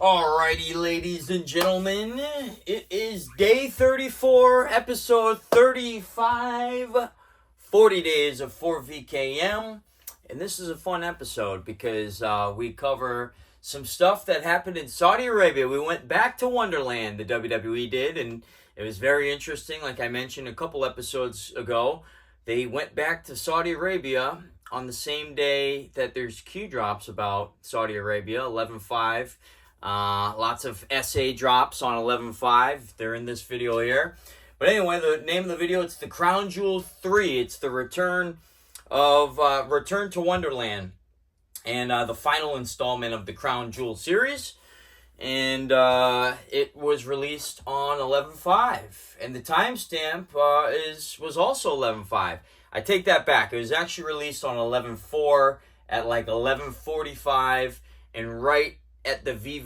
Alrighty, ladies and gentlemen, it is day 34, episode 35, 40 days of 4VKM, and this is a fun episode because we cover some stuff that happened in Saudi Arabia. We went back to Wonderland, the WWE did, and it was very interesting. Like I mentioned a couple episodes ago, they went back to Saudi Arabia on the same day that there's Q drops about Saudi Arabia, 11/5. Lots of essay drops on 11/5. They're in this video here. But anyway, the name of the video, it's the Crown Jewel 3. It's the Return to Wonderland. And the final installment of the Crown Jewel series. And it was released on 11/5. And the timestamp was also 11/5. I take that back. It was actually released on 11/4 at like 11:45 and right at the V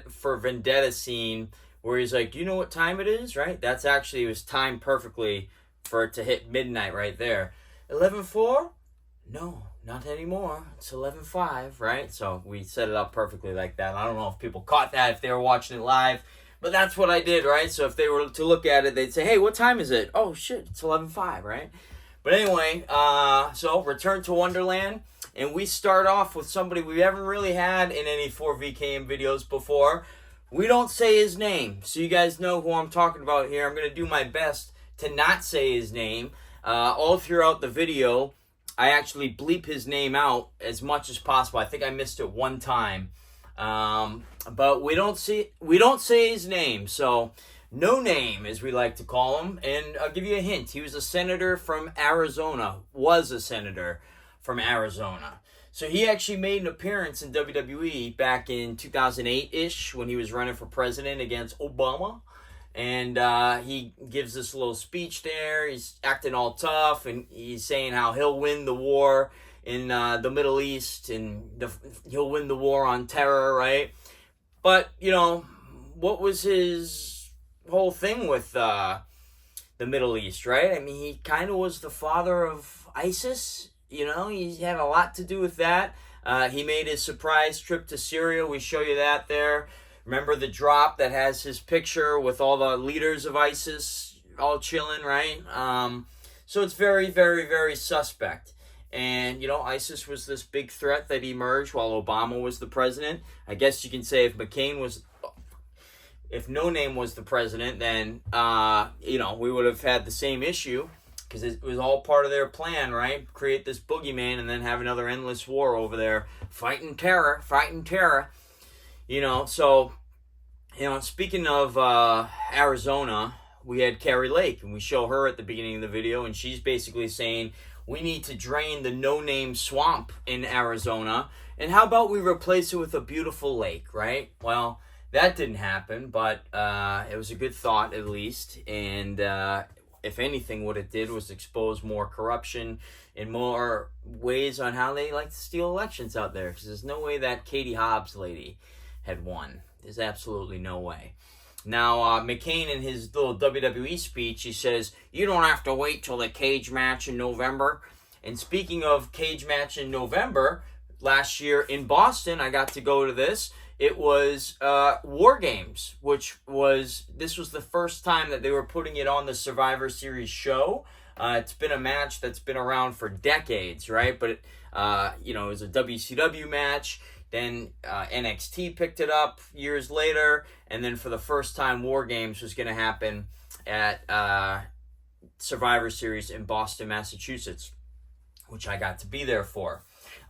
for Vendetta scene where he's like, you know what time it is, right? That's actually, it was timed perfectly for it to hit midnight right there. 11/4? No, not anymore. It's 11/5, right? So we set it up perfectly like that. I don't know if people caught that if they were watching it live, but that's what I did, right? So if they were to look at it, they'd say, hey, what time is it? Oh, shit, it's 11/5, right? But anyway, so Return to Wonderland. And we start off with somebody we haven't really had in any 4VKM videos before. We don't say his name, so you guys know who I'm talking about here. I'm going to do my best to not say his name. All throughout the video, I actually bleep his name out as much as possible. I think I missed it one time. But we don't say his name, so no name, as we like to call him. And I'll give you a hint. He was a senator from Arizona, from Arizona. So he actually made an appearance in WWE back in 2008-ish when he was running for president against Obama. And he gives this little speech there. He's acting all tough, and he's saying how he'll win the war in the Middle East, and he'll win the war on terror, right? But, you know, what was his whole thing with the Middle East, right? I mean, he kind of was the father of ISIS. You know, he had a lot to do with that. He made his surprise trip to Syria. We show you that there. Remember the drop that has his picture with all the leaders of ISIS all chilling, right? So it's very, very, very suspect. And, you know, ISIS was this big threat that emerged while Obama was the president. I guess you can say if No Name was the president, then, you know, we would have had the same issue. Because it was all part of their plan, right? Create this boogeyman and then have another endless war over there. Fighting terror. You know, so, you know, speaking of Arizona, we had Carrie Lake. And we show her at the beginning of the video. And she's basically saying, we need to drain the no-name swamp in Arizona. And how about we replace it with a beautiful lake, right? Well, that didn't happen. But it was a good thought, at least. And if anything, what it did was expose more corruption in more ways on how they like to steal elections out there. Because there's no way that Katie Hobbs lady had won. There's absolutely no way. Now, McCain, in his little WWE speech, he says, you don't have to wait till the cage match in November. And speaking of cage match in November, last year in Boston, I got to go to this. It was War Games, this was the first time that they were putting it on the Survivor Series show. It's been a match that's been around for decades, right? But, you know, it was a WCW match. Then NXT picked it up years later. And then for the first time, War Games was going to happen at Survivor Series in Boston, Massachusetts, which I got to be there for.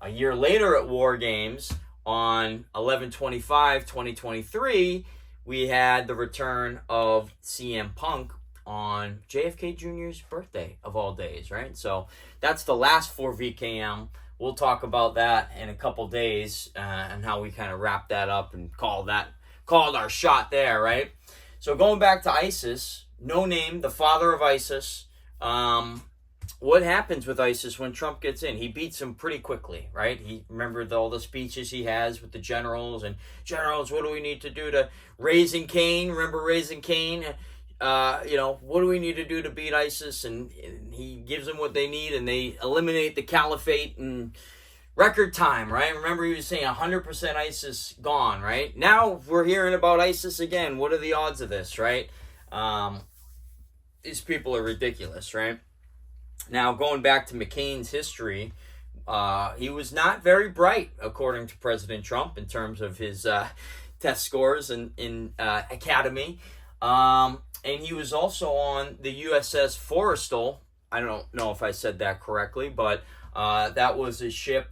A year later at War Games, on 11/25/2023, we had the return of CM Punk on JFK Jr.'s birthday, of all days, right? So that's the last 4VKM. We'll talk about that in a couple days and how we kind of wrap that up and called our shot there, right? So going back to ISIS, No Name, the father of ISIS. What happens with ISIS when Trump gets in? He beats him pretty quickly, right? He remembered all the speeches he has with the generals, and generals, what do we need to do to Raising Cain? Remember Raising Cain? You know, what do we need to do to beat ISIS? And he gives them what they need, and they eliminate the caliphate and record time, right? Remember he was saying 100% ISIS gone, right? Now we're hearing about ISIS again. What are the odds of this, right? These people are ridiculous, right? Now, going back to McCain's history, he was not very bright, according to President Trump, in terms of his test scores in academy. And he was also on the USS Forrestal. I don't know if I said that correctly, but that was a ship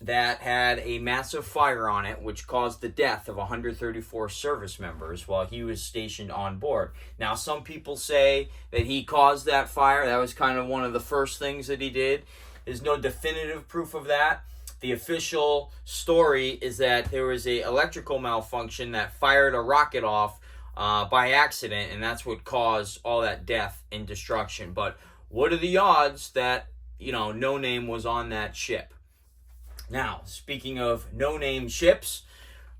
that had a massive fire on it, which caused the death of 134 service members while he was stationed on board. Now, some people say that he caused that fire. That was kind of one of the first things that he did. There's no definitive proof of that. The official story is that there was a electrical malfunction that fired a rocket off by accident, and that's what caused all that death and destruction. But what are the odds that, No Name was on that ship? Now, speaking of no-name ships,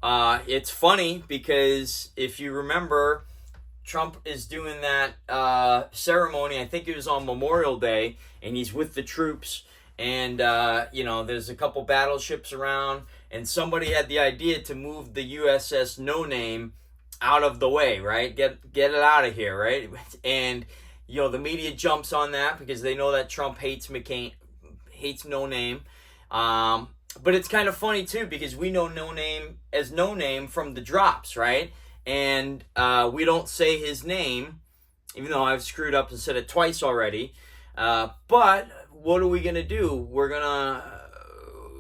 it's funny because if you remember, Trump is doing that ceremony, I think it was on Memorial Day, and he's with the troops, and, there's a couple battleships around, and somebody had the idea to move the USS No Name out of the way, right? Get it out of here, right? And, the media jumps on that because they know that Trump hates McCain, hates No Name. But it's kind of funny, too, because we know No Name as No Name from the drops, right? And we don't say his name, even though I've screwed up and said it twice already. But what are we going to do?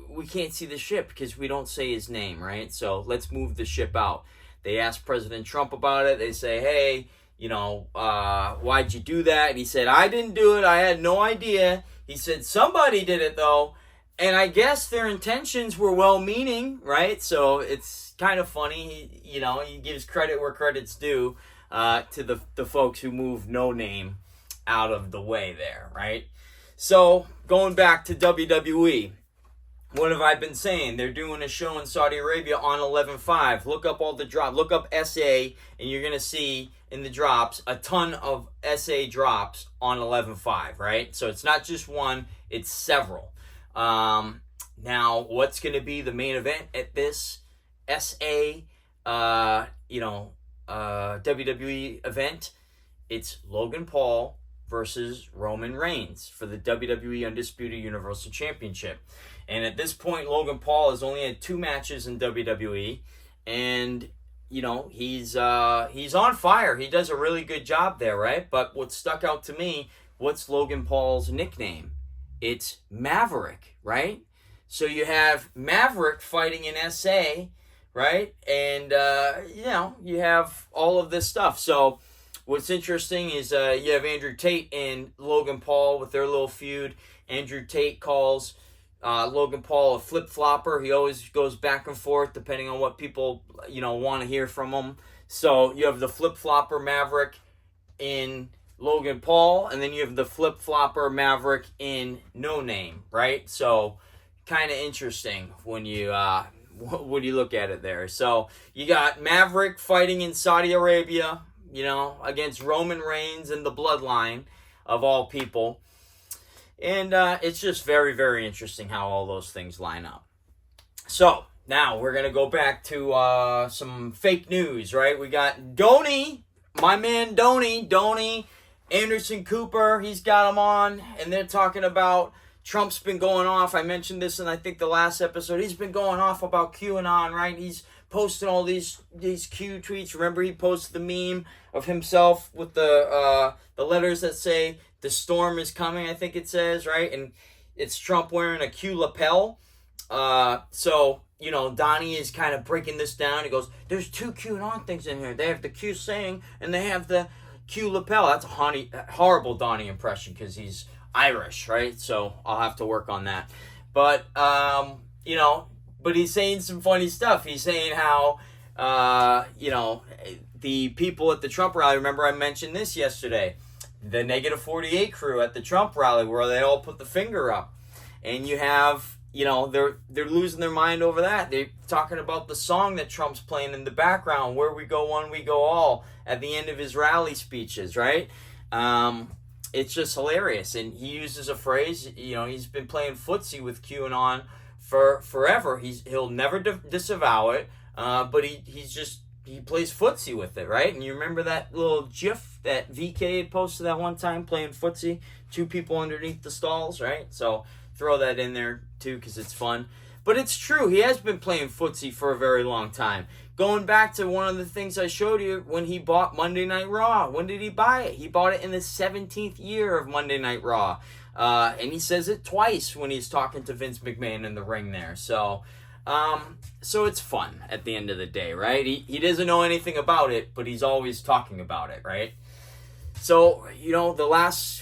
We can't see the ship because we don't say his name, right? So let's move the ship out. They asked President Trump about it. They say, hey, why'd you do that? And he said, I didn't do it. I had no idea. He said, somebody did it, though. And I guess their intentions were well-meaning, right? So it's kind of funny. He gives credit where credit's due to the folks who moved No Name out of the way there, right? So going back to WWE, what have I been saying? They're doing a show in Saudi Arabia on 11/5. Look up all the drops. Look up SA, and you're going to see in the drops a ton of SA drops on 11/5, right? So it's not just one, it's several. Now, what's going to be the main event at this WWE event? It's Logan Paul versus Roman Reigns for the WWE Undisputed Universal Championship. And at this point, Logan Paul has only had 2 matches in WWE, and he's on fire. He does a really good job there, right? But what stuck out to me, what's Logan Paul's nickname? It's Maverick, right? So you have Maverick fighting in SA, right? And, you have all of this stuff. So what's interesting is you have Andrew Tate and Logan Paul with their little feud. Andrew Tate calls Logan Paul a flip-flopper. He always goes back and forth depending on what people, want to hear from him. So you have the flip-flopper Maverick in Logan Paul, and then you have the flip-flopper Maverick in No Name, right? So kind of interesting when you look at it there. So you got Maverick fighting in Saudi Arabia, against Roman Reigns and the Bloodline of all people. And it's just very, very interesting how all those things line up. So now we're going to go back to some fake news, right? We got Donnie, my man Donnie, Anderson Cooper, he's got him on, and they're talking about Trump's been going off. I mentioned this in, I think, the last episode. He's been going off about QAnon, right? He's posting all these Q tweets. Remember, he posted the meme of himself with the letters that say, the storm is coming, I think it says, right? And it's Trump wearing a Q lapel. So, Donnie is kind of breaking this down. He goes, there's 2 QAnon things in here. They have the Q saying, and they have the Q lapel. That's a horrible Donnie impression because he's Irish, right? So I'll have to work on that. But, but he's saying some funny stuff. He's saying how, the people at the Trump rally, remember I mentioned this yesterday, the Negative 48 crew at the Trump rally where they all put the finger up. And you have, they're losing their mind over that. They're talking about the song that Trump's playing in the background, Where We Go One, We Go All, at the end of his rally speeches, right? It's just hilarious. And he uses a phrase, he's been playing footsie with QAnon for forever. He'll never disavow it, but he plays footsie with it, right? And you remember that little GIF that VK had posted that one time playing footsie? 2 people underneath the stalls, right? So throw that in there too because it's fun. But it's true. He has been playing footsie for a very long time. Going back to one of the things I showed you when he bought Monday Night Raw. When did he buy it? He bought it in the 17th year of Monday Night Raw. And he says it twice when he's talking to Vince McMahon in the ring there. So it's fun at the end of the day, right? He doesn't know anything about it, but he's always talking about it, right? So,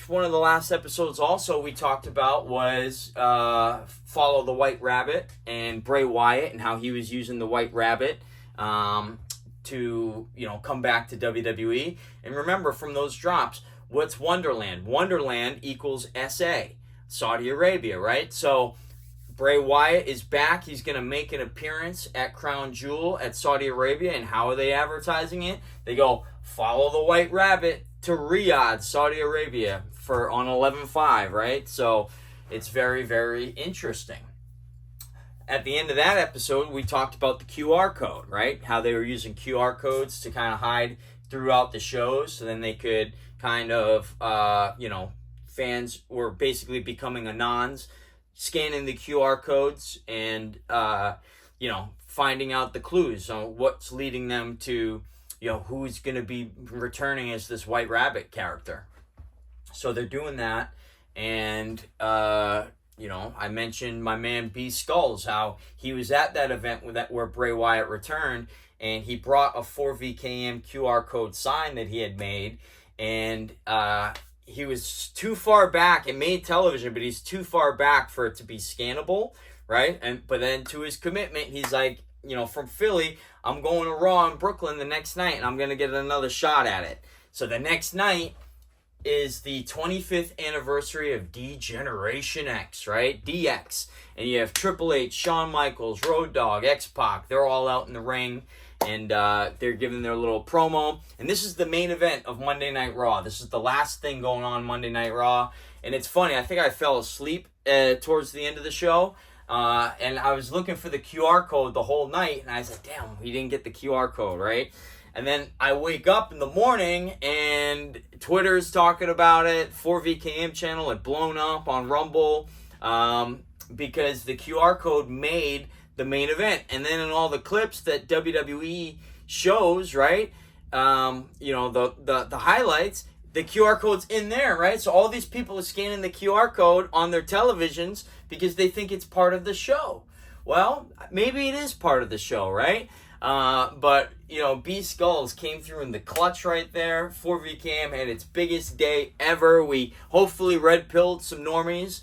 one of the last episodes also we talked about was Follow the White Rabbit and Bray Wyatt and how he was using the White Rabbit to, come back to WWE. And remember, from those drops, what's Wonderland? Wonderland equals SA, Saudi Arabia, right? So Bray Wyatt is back. He's going to make an appearance at Crown Jewel at Saudi Arabia. And how are they advertising it? They go, follow the White Rabbit to Riyadh, Saudi Arabia on 11/5, right? So it's very, very interesting. At the end of that episode, we talked about the QR code, right? How they were using QR codes to kind of hide throughout the shows, so then they could kind of, fans were basically becoming anons, scanning the QR codes and, finding out the clues on what's leading them to, who's going to be returning as this White Rabbit character. So they're doing that, and, I mentioned my man B Skulls, how he was at that event where Bray Wyatt returned, and he brought a 4VKM QR code sign that he had made, and he was too far back. It made television, but he's too far back for it to be scannable, right? But then to his commitment, he's like, from Philly, I'm going to Raw in Brooklyn the next night, and I'm going to get another shot at it. So the next night is the 25th anniversary of D-Generation X, right? DX. And you have Triple H, Shawn Michaels, Road Dogg, X-Pac. They're all out in the ring, and they're giving their little promo. And this is the main event of Monday Night Raw. This is the last thing going on Monday Night Raw. And it's funny, I think I fell asleep towards the end of the show. And I was looking for the QR code the whole night, and I said, damn, we didn't get the QR code, right? And then I wake up in the morning, and Twitter's talking about it. 4VKM channel had blown up on Rumble because the QR code made the main event. And then in all the clips that WWE shows, right, the highlights, the QR code's in there, right? So all these people are scanning the QR code on their televisions because they think it's part of the show. Well, maybe it is part of the show, right? But B Skulls came through in the clutch right there. 4VKM had its biggest day ever. We hopefully red-pilled some normies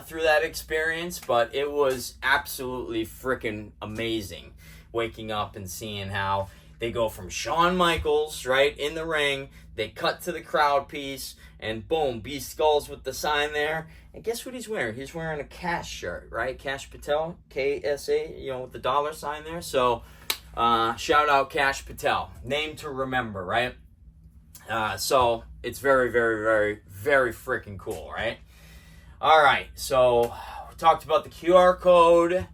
through that experience, but it was absolutely freaking amazing waking up and seeing how they go from Shawn Michaels, right, in the ring. They cut to the crowd piece, and boom, B Skulls with the sign there. And guess what he's wearing? He's wearing a Cash shirt, right? Cash Patel, KSA, with the dollar sign there. So, shout out Cash Patel. Name to remember, right? So, it's very, very, very, very freaking cool, right? All right, so we talked about the QR code.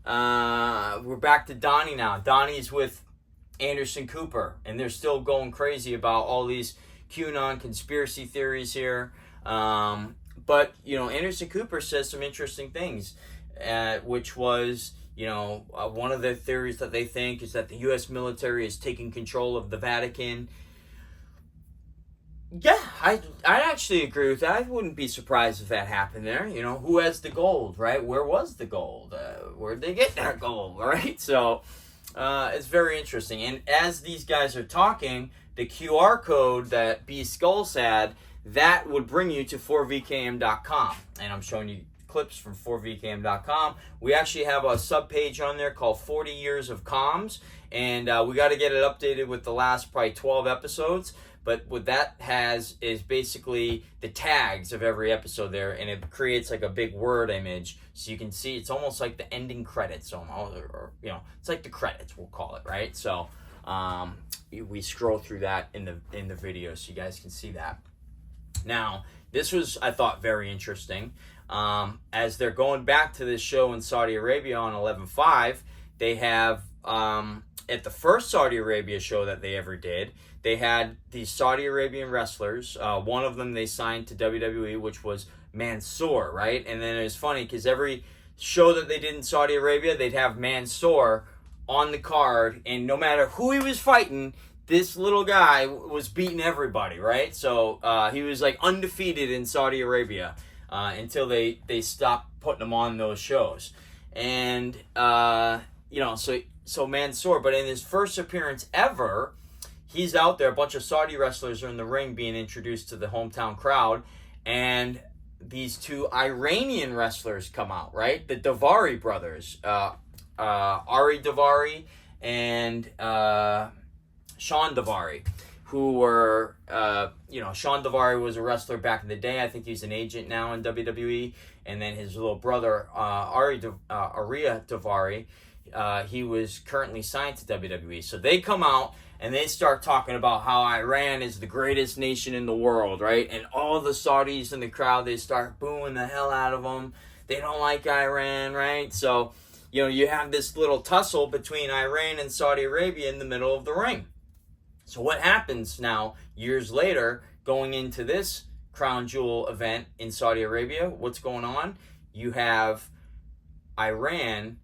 We're back to Donnie now. Donnie's with Anderson Cooper, and they're still going crazy about all these QAnon conspiracy theories here. But, Anderson Cooper says some interesting things, which was, one of the theories that they think is that the U.S. military is taking control of the Vatican. Yeah, I'd actually agree with that. I wouldn't be surprised if that happened there. Who has the gold, right? Where was the gold? Where'd they get that gold, right? So, it's very interesting. And as these guys are talking, the QR code that B Skulls had, that would bring you to 4VKM.com. And I'm showing you clips from 4VKM.com. We actually have a subpage on there called 40 Years of Comms. And we got to get it updated with the last probably 12 episodes. But what that has is basically the tags of every episode there, and it creates like a big word image, so you can see it's almost like the ending credits, almost, or it's like the credits, we'll call it, right? So we scroll through that in the video, so you guys can see that. Now, this was, I thought, very interesting. As they're going back to this show in Saudi Arabia on 11/5, they have, at the first Saudi Arabia show that they ever did, they had these Saudi Arabian wrestlers. One of them they signed to WWE, which was Mansoor, right? And then it was funny because every show that they did in Saudi Arabia, they'd have Mansoor on the card, and no matter who he was fighting, this little guy was beating everybody, right? So he was like undefeated in Saudi Arabia until they stopped putting him on those shows. And, so Mansoor, but in his first appearance ever, he's out there. A bunch of Saudi wrestlers are in the ring being introduced to the hometown crowd, and these two Iranian wrestlers come out, right? The Davari brothers, Ari Davari and Sean Davari, who were, Sean Davari was a wrestler back in the day. I think he's an agent now in WWE. And then his little brother, Aria Davari, he was currently signed to WWE. So they come out and they start talking about how Iran is the greatest nation in the world, right? And all the Saudis in the crowd, they start booing the hell out of them. They don't like Iran, right? So, you have this little tussle between Iran and Saudi Arabia in the middle of the ring. So what happens now, years later, going into this Crown Jewel event in Saudi Arabia, what's going on? You have Iran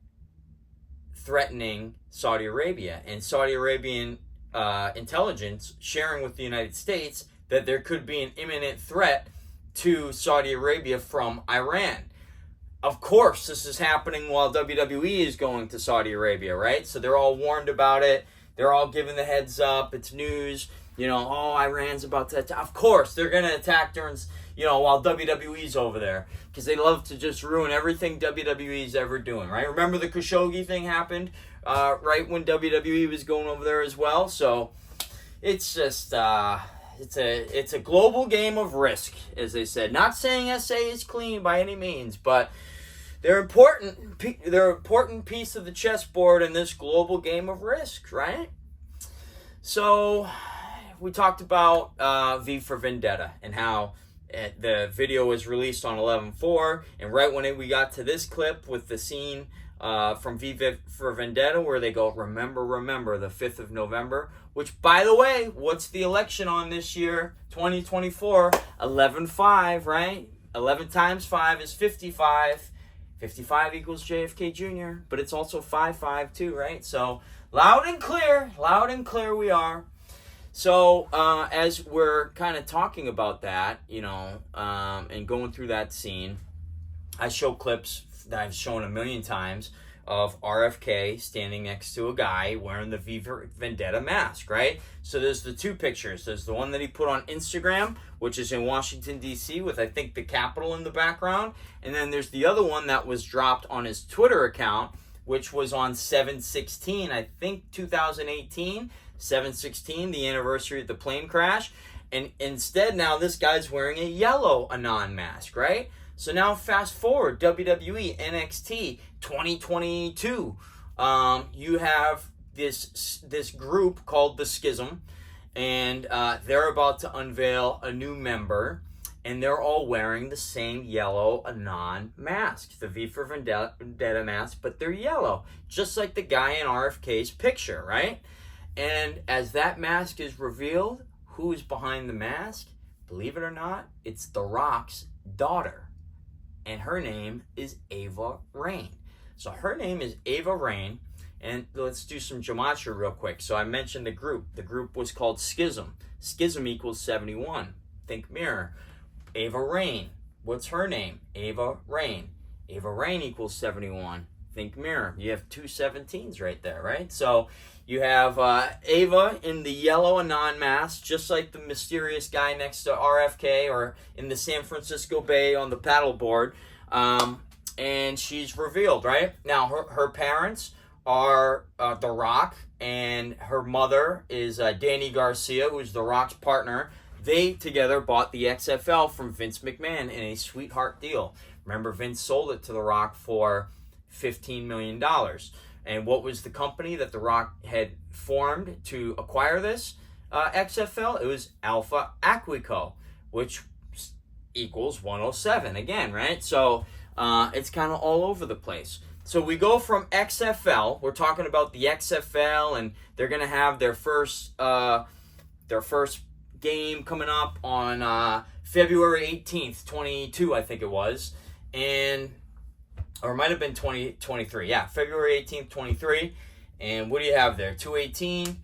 threatening Saudi Arabia, and Saudi Arabian intelligence sharing with the United States that there could be an imminent threat to Saudi Arabia from Iran. Of course, this is happening while WWE is going to Saudi Arabia, right? So they're all warned about it. They're all giving the heads up. It's news. Iran's about to attack. Of course, they're going to attack during, while WWE's over there. Because they love to just ruin everything WWE's ever doing, right? Remember the Khashoggi thing happened right when WWE was going over there as well? So it's just, it's a global game of risk, as they said. Not saying SA is clean by any means, but they're important piece of the chessboard in this global game of risk, right? So we talked about V for Vendetta and how the video was released on 11/4, and right when we got to this clip with the scene from V for Vendetta where they go, remember the 5th of November, which, by the way, what's the election on this year, 2024? 11/5, right? 11 times 5 is 55. 55 equals JFK Jr., but it's also 5-5 too, right? So loud and clear we are. So as we're kind of talking about that, and going through that scene, I show clips that I've shown a million times of RFK standing next to a guy wearing the V for Vendetta mask, right? So there's the two pictures. There's the one that he put on Instagram, which is in Washington, D.C., with, I think, the Capitol in the background. And then there's the other one that was dropped on his Twitter account, which was on 7/16, I think 2018, 7/16, the anniversary of the plane crash. And instead, now this guy's wearing a yellow Anon mask, right? So now fast forward, WWE, NXT, 2022. You have this group called The Schism, and they're about to unveil a new member, and they're all wearing the same yellow Anon mask, the V for Vendetta mask, but they're yellow, just like the guy in RFK's picture, right? And as that mask is revealed, who is behind the mask? Believe it or not, it's The Rock's daughter. And her name is Ava Raine. So her name is Ava Raine. And let's do some gematria real quick. So I mentioned the group. The group was called Schism. Schism equals 71. Think mirror. Ava Raine. What's her name? Ava Raine. Ava Raine equals 71. Think mirror. You have two 17s right there, right? So you have Ava in the yellow Anon mask, just like the mysterious guy next to RFK or in the San Francisco Bay on the paddleboard. And she's revealed, right? Now, her parents are The Rock, and her mother is Danny Garcia, who's The Rock's partner. They together bought the XFL from Vince McMahon in a sweetheart deal. Remember, Vince sold it to The Rock for $15 million. And what was the company that The Rock had formed to acquire this XFL? It was Alpha Aquico, which equals 107 again, right? So it's kind of all over the place. So we go from XFL. We're talking about the XFL, and they're gonna have their first game coming up on February 18th, 22, I think it was, or it might have been 2023. Yeah, February 18th, 23. And what do you have there? 218.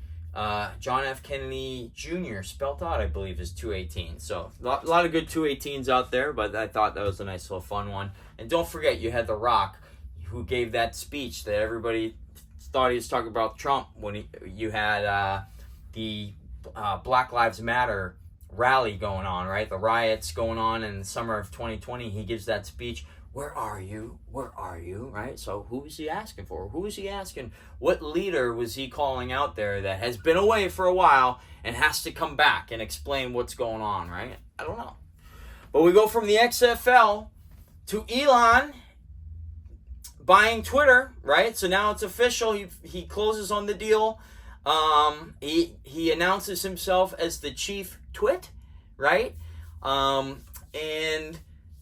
John F. Kennedy Jr. spelt out, I believe, is 218. So a lot of good 218s out there, but I thought that was a nice little fun one. And don't forget, you had The Rock, who gave that speech that everybody thought he was talking about Trump when you had the Black Lives Matter rally going on, right? The riots going on in the summer of 2020. He gives that speech. Where are you? Where are you? Right? So who was he asking for? Who was he asking? What leader was he calling out there that has been away for a while and has to come back and explain what's going on, right? I don't know. But we go from the XFL to Elon buying Twitter, right? So now it's official. He closes on the deal. He announces himself as the chief twit, right? And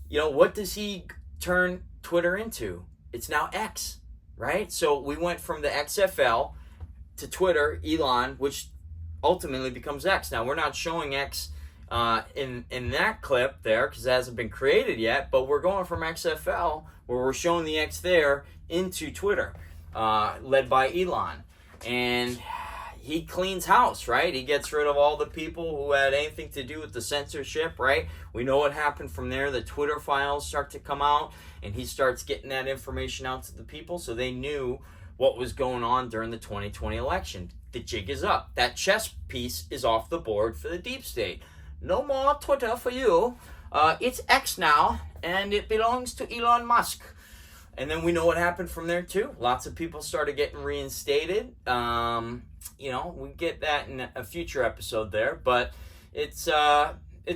what does he turn Twitter into? It's now X, right? So we went from the XFL to Twitter, Elon, which ultimately becomes X. Now we're not showing X in that clip there because it hasn't been created yet, but we're going from XFL, where we're showing the X there, into Twitter, led by Elon. And he cleans house, right? He gets rid of all the people who had anything to do with the censorship, right? We know what happened from there. The Twitter files start to come out, and he starts getting that information out to the people, so they knew what was going on during the 2020 election. The jig is up. That chess piece is off the board for the deep state. No more Twitter for you. It's X now, and it belongs to Elon Musk. And then we know what happened from there too. Lots of people started getting reinstated. We get that in a future episode there, but it's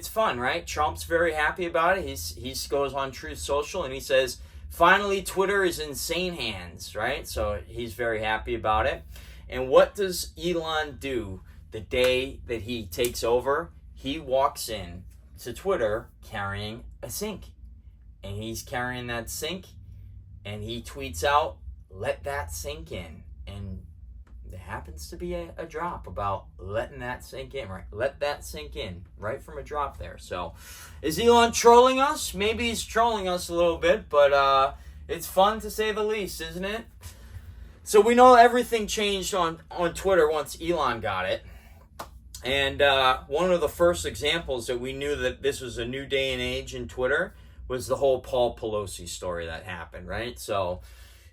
fun, right? Trump's very happy about it. He goes on Truth Social and he says, finally, Twitter is in sane hands, right? So he's very happy about it. And what does Elon do the day that he takes over? He walks in to Twitter carrying a sink. And he's carrying that sink, and he tweets out, let that sink in. And there happens to be a drop about letting that sink in, right? Let that sink in, right from a drop there. So, is Elon trolling us? Maybe he's trolling us a little bit, but it's fun to say the least, isn't it? So we know everything changed on Twitter once Elon got it. And one of the first examples that we knew that this was a new day and age in Twitter was the whole Paul Pelosi story that happened, right? So,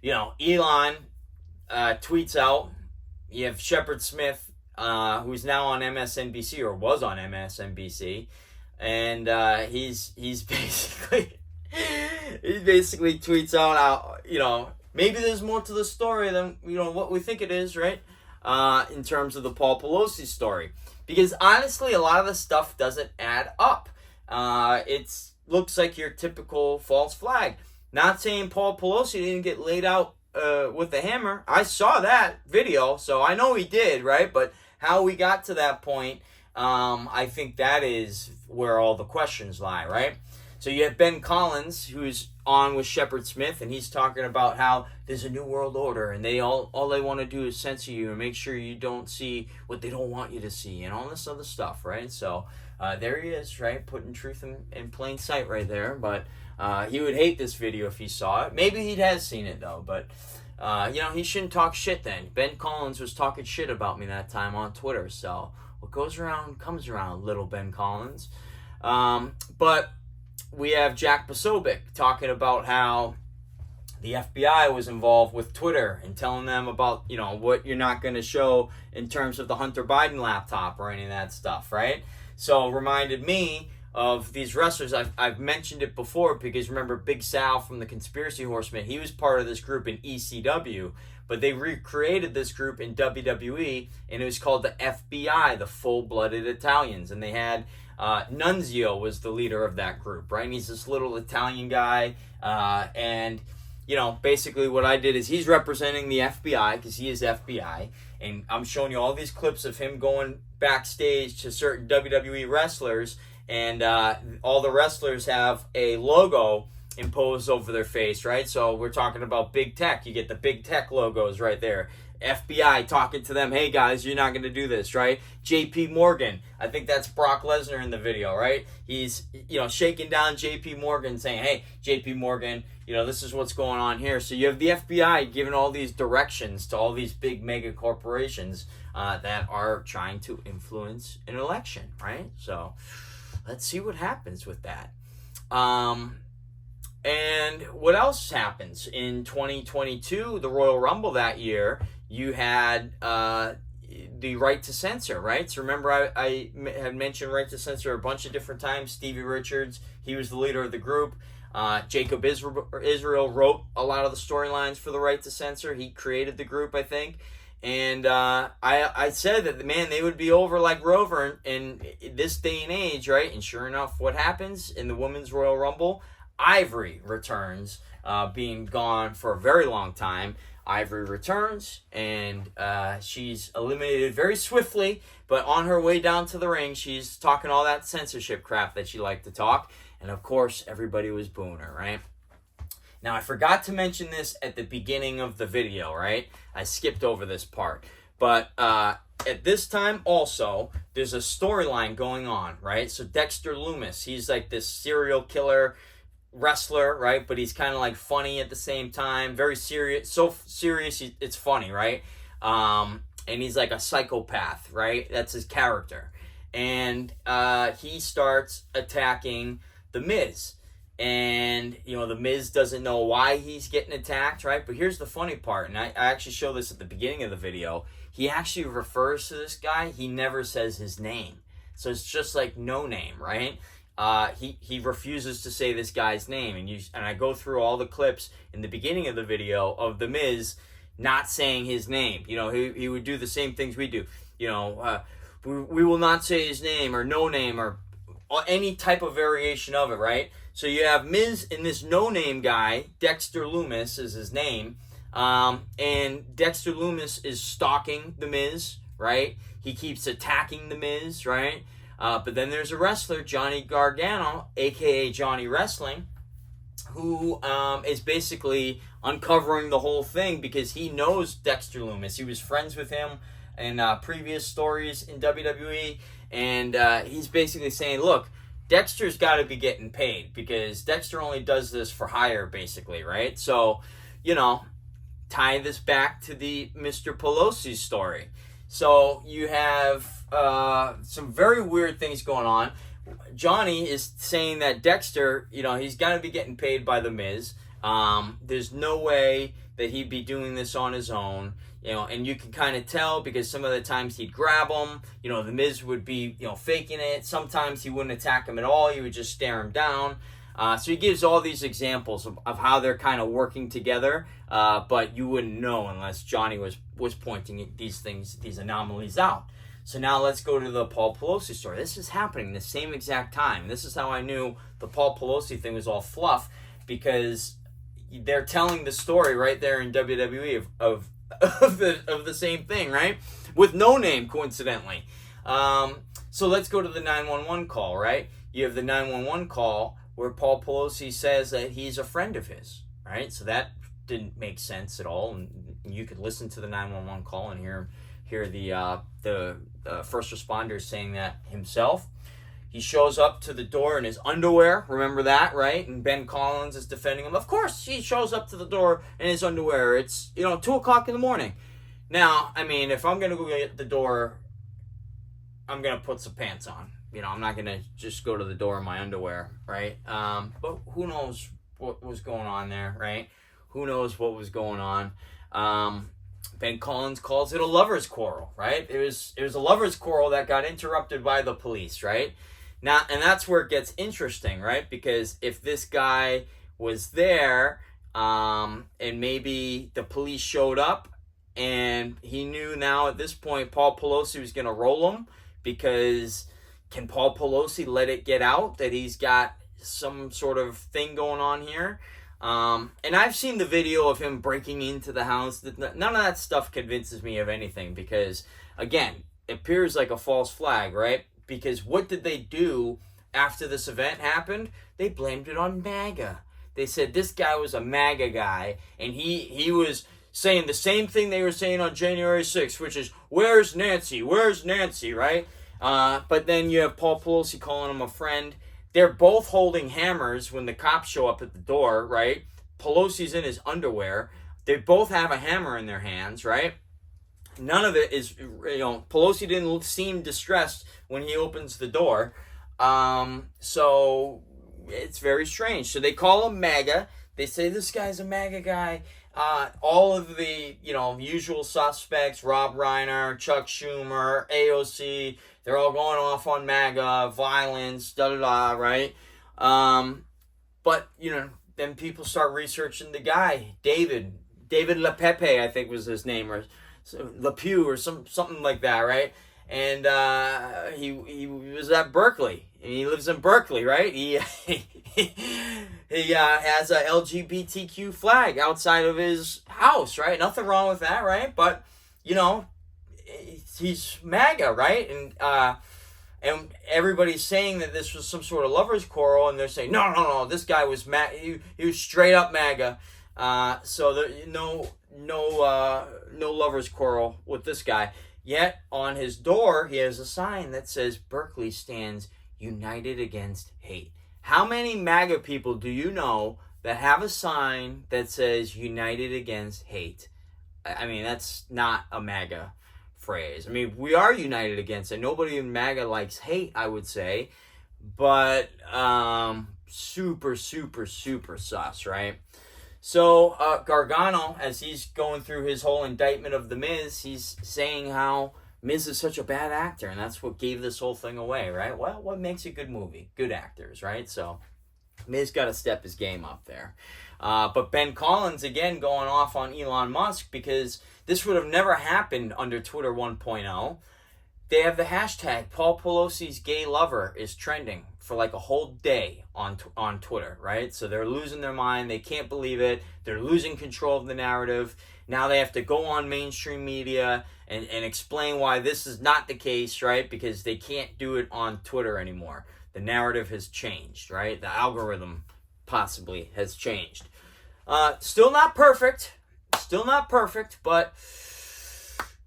Elon tweets out. You have Shepard Smith, who's now on MSNBC, or was on MSNBC, and he's basically tweets out how maybe there's more to the story than what we think it is, right? In terms of the Paul Pelosi story, because honestly, a lot of the stuff doesn't add up. It's looks like your typical false flag. Not saying Paul Pelosi didn't get laid out with a hammer. I saw that video, so I know he did, right? But how we got to that point, I think that is where all the questions lie, right? So you have Ben Collins, who's on with Shepard Smith, and he's talking about how there's a new world order, and all they want to do is censor you and make sure you don't see what they don't want you to see, and all this other stuff, right? So there he is, right, putting truth in plain sight right there. But he would hate this video if he saw it. Maybe he has seen it though, but he shouldn't talk shit then. Ben Collins was talking shit about me that time on Twitter. So what goes around comes around, little Ben Collins. But we have Jack Posobiec talking about how the FBI was involved with Twitter and telling them about, what you're not going to show in terms of the Hunter Biden laptop or any of that stuff, right? So reminded me of these wrestlers. I've mentioned it before because remember Big Sal from the Conspiracy Horsemen, he was part of this group in ECW, but they recreated this group in WWE, and it was called the FBI, the Full-Blooded Italians, and they had Nunzio was the leader of that group, right? And he's this little Italian guy, and basically what I did is he's representing the FBI because he is FBI, and I'm showing you all these clips of him going backstage to certain WWE wrestlers and all the wrestlers have a logo imposed over their face, right? So we're talking about big tech. You get the big tech logos right there. FBI talking to them, hey guys, you're not going to do this, right? JP Morgan, I think that's Brock Lesnar in the video, right? He's, shaking down JP Morgan saying, hey, JP Morgan, this is what's going on here. So you have the FBI giving all these directions to all these big mega corporations that are trying to influence an election, right? So let's see what happens with that. And what else happens in 2022, the Royal Rumble that year? You had the right to censor, right? So remember, I had mentioned right to censor a bunch of different times. Stevie Richards, he was the leader of the group. Jacob Israel wrote a lot of the storylines for the right to censor. He created the group, I think. And I said that, they would be over like Rover in this day and age, right? And sure enough, what happens in the Women's Royal Rumble? Ivory returns, being gone for a very long time. Ivory returns, and she's eliminated very swiftly, but on her way down to the ring, she's talking all that censorship crap that she liked to talk, and of course, everybody was booing her, right? Now, I forgot to mention this at the beginning of the video, right? I skipped over this part, but at this time also, there's a storyline going on, right? So Dexter Lumis, he's like this serial killer wrestler, right? But he's kind of like funny at the same time, very serious, so serious it's funny, right? And he's like a psychopath, right? That's his character. And he starts attacking The Miz. And, The Miz doesn't know why he's getting attacked, right? But here's the funny part, and I actually show this at the beginning of the video. He actually refers to this guy. He never says his name. So it's just like no name, right? He refuses to say this guy's name, and I go through all the clips in the beginning of the video of The Miz not saying his name. He would do the same things we do. We will not say his name or no name or any type of variation of it, right? So you have Miz and this no-name guy, Dexter Lumis is his name, and Dexter Lumis is stalking The Miz, right? He keeps attacking The Miz, right? But then there's a wrestler, Johnny Gargano, a.k.a. Johnny Wrestling, who is basically uncovering the whole thing because he knows Dexter Lumis. He was friends with him in previous stories in WWE, and he's basically saying, look, Dexter's got to be getting paid because Dexter only does this for hire, basically, right? So, tie this back to the Mr. Pelosi story. So you have some very weird things going on. Johnny is saying that Dexter, he's got to be getting paid by The Miz. There's no way that he'd be doing this on his own. And you can kind of tell because some of the times he'd grab him. The Miz would be, faking it. Sometimes he wouldn't attack him at all. He would just stare him down. So he gives all these examples of how they're kind of working together, but you wouldn't know unless Johnny was pointing these anomalies out. So now let's go to the Paul Pelosi story. This is happening the same exact time. This is how I knew the Paul Pelosi thing was all fluff, because they're telling the story right there in WWE of the same thing, right? With no name, coincidentally. So let's go to the 911 call, right? You have the 911 call where Paul Pelosi says that he's a friend of his, right? So that didn't make sense at all. And you could listen to the 911 call and hear the first responder saying that himself. He shows up to the door in his underwear. Remember that, right? And Ben Collins is defending him. Of course, he shows up to the door in his underwear. It's, 2 o'clock in the morning. Now, if I'm going to go get the door, I'm going to put some pants on. I'm not going to just go to the door in my underwear, right? But who knows what was going on there, right? Who knows what was going on? Ben Collins calls it a lover's quarrel, right? It was a lover's quarrel that got interrupted by the police, right? Now, and that's where it gets interesting, right? Because if this guy was there, and maybe the police showed up, and he knew now at this point Paul Pelosi was going to roll him, because can Paul Pelosi let it get out that he's got some sort of thing going on here? And I've seen the video of him breaking into the house. None of that stuff convinces me of anything because, again, it appears like a false flag, right? Because what did they do after this event happened, they blamed it on MAGA. They said this guy was a MAGA guy, and he was saying the same thing they were saying on January 6th, which is, where's Nancy? Where's Nancy, right? But then you have Paul Pelosi calling him a friend. They're both holding hammers when the cops show up at the door, right? Pelosi's in his underwear. They both have a hammer in their hands, right? None of it is, Pelosi didn't seem distressed when he opens the door. So it's very strange. So they call him MAGA. They say this guy's a MAGA guy. All of the, usual suspects, Rob Reiner, Chuck Schumer, AOC, they're all going off on MAGA, violence, right? But, then people start researching the guy, David LaPepe, I think was his name, or LePew, or something like that, right? And he was at Berkeley, and he lives in Berkeley, right? He has a LGBTQ flag outside of his house, right? Nothing wrong with that, right? But he's MAGA, right? And everybody's saying that this was some sort of lovers quarrel, and they're saying no, this guy was he was straight up MAGA. So there, no lovers quarrel with this guy. Yet on his door he has a sign that says Berkeley stands united against hate. How many MAGA people do you know that have a sign that says united against hate? I mean, that's not a MAGA phrase. I mean, we are united against it. Nobody in MAGA likes hate, I would say. But super, super, super sus, right? So Gargano, as he's going through his whole indictment of The Miz, he's saying how Miz is such a bad actor, and that's what gave this whole thing away, right? Well, what makes a good movie? Good actors, right? So Miz got to step his game up there. But Ben Collins, again, going off on Elon Musk, because this would have never happened under Twitter 1.0. They have the hashtag Paul Pelosi's gay lover is trending for like a whole day on Twitter, right? So they're losing their mind. They can't believe it. They're losing control of the narrative. Now they have to go on mainstream media and explain why this is not the case, right? Because they can't do it on Twitter anymore. The narrative has changed, right? The algorithm possibly has changed. Still not perfect, but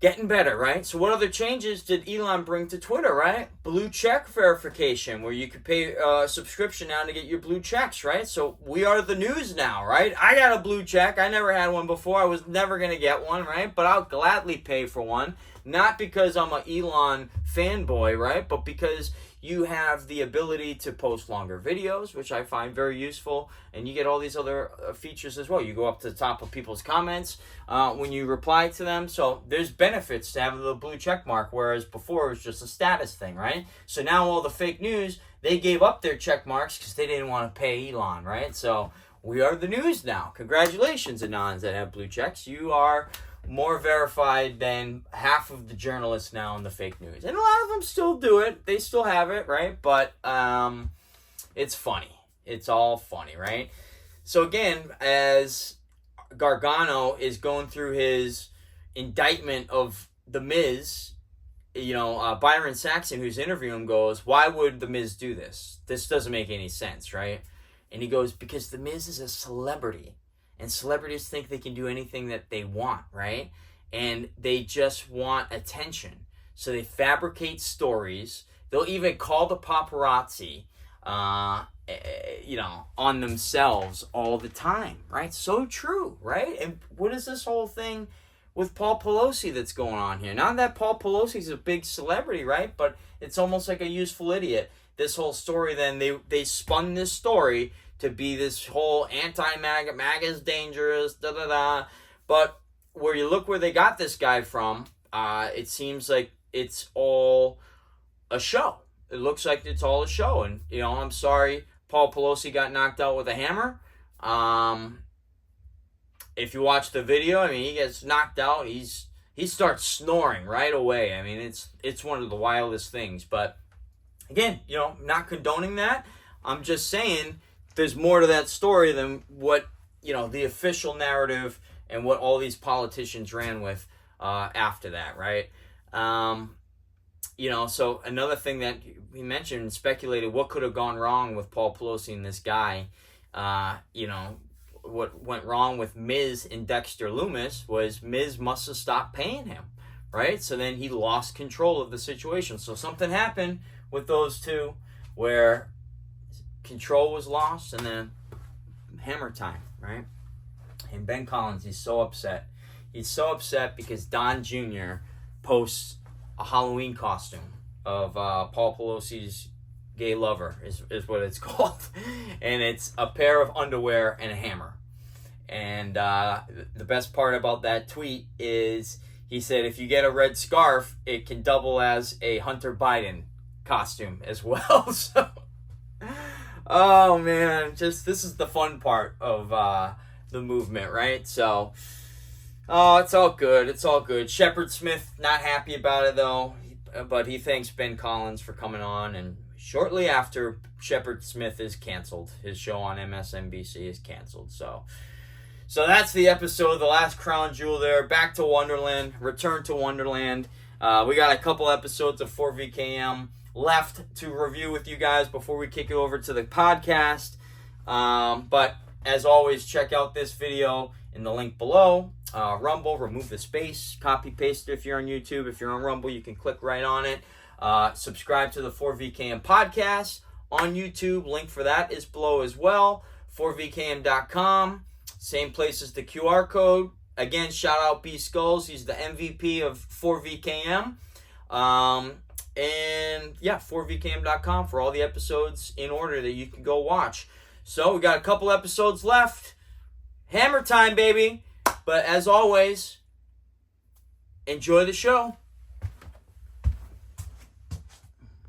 getting better, right? So what other changes did Elon bring to Twitter, right? Blue check verification, where you could pay a subscription now to get your blue checks, right? So we are the news now, right? I got a blue check. I never had one before. I was never going to get one, right? But I'll gladly pay for one. Not because I'm an Elon fanboy, right? But because you have the ability to post longer videos, which I find very useful, and you get all these other features as well. You go up to the top of people's comments when you reply to them. So there's benefits to having the blue check mark, whereas before it was just a status thing, right? So now all the fake news, they gave up their check marks because they didn't want to pay Elon, right? So we are the news now. Congratulations, Anons that have blue checks. You are more verified than half of the journalists now in the fake news. And a lot of them still do it. They still have it, right? But it's funny. It's all funny, right? So again, as Gargano is going through his indictment of The Miz, Byron Saxon, who's interviewing him, goes, why would The Miz do this? This doesn't make any sense, right? And he goes, because The Miz is a celebrity. And celebrities think they can do anything that they want, right? And they just want attention. So they fabricate stories. They'll even call the paparazzi, on themselves all the time, right? So true, right? And what is this whole thing with Paul Pelosi that's going on here? Not that Paul Pelosi's a big celebrity, right? But it's almost like a useful idiot. This whole story, then they spun this story to be this whole anti-MAGA, MAGA's dangerous, But where you look where they got this guy from, it seems like it's all a show. It looks like it's all a show. And, I'm sorry Paul Pelosi got knocked out with a hammer. If you watch the video, he gets knocked out. He starts snoring right away. It's one of the wildest things. But, again, not condoning that. I'm just saying there's more to that story than what, the official narrative and what all these politicians ran with after that, right? So another thing that we mentioned, speculated, what could have gone wrong with Paul Pelosi and this guy. What went wrong with Miz and Dexter Lumis was Miz must have stopped paying him, right? So then he lost control of the situation. So something happened with those two where control was lost, and then hammer time, right? And Ben Collins, he's so upset. He's so upset because Don Jr. posts a Halloween costume of Paul Pelosi's gay lover, is what it's called. And it's a pair of underwear and a hammer. And the best part about that tweet is he said, if you get a red scarf, it can double as a Hunter Biden costume as well. So, oh man, this is the fun part of the movement, right? So, it's all good. It's all good. Shepard Smith not happy about it though, but he thanks Ben Collins for coming on. And shortly after, Shepard Smith is canceled. His show on MSNBC is canceled. So that's the episode. The last crown jewel there. Back to Wonderland. Return to Wonderland. We got a couple episodes of 4VKM left to review with you guys before we kick it over to the podcast. But as always, check out this video in the link below. Rumble, remove the space, copy paste it if you're on YouTube. If you're on Rumble, you can click right on it. Subscribe to the 4VKM podcast on YouTube. Link for that is below as well. 4VKM.com. Same place as the QR code. Again, shout out B Skulls. He's the MVP of 4VKM. And yeah, 4VKM.com for all the episodes in order that you can go watch. So we got a couple episodes left. Hammer time, baby. But as always, enjoy the show.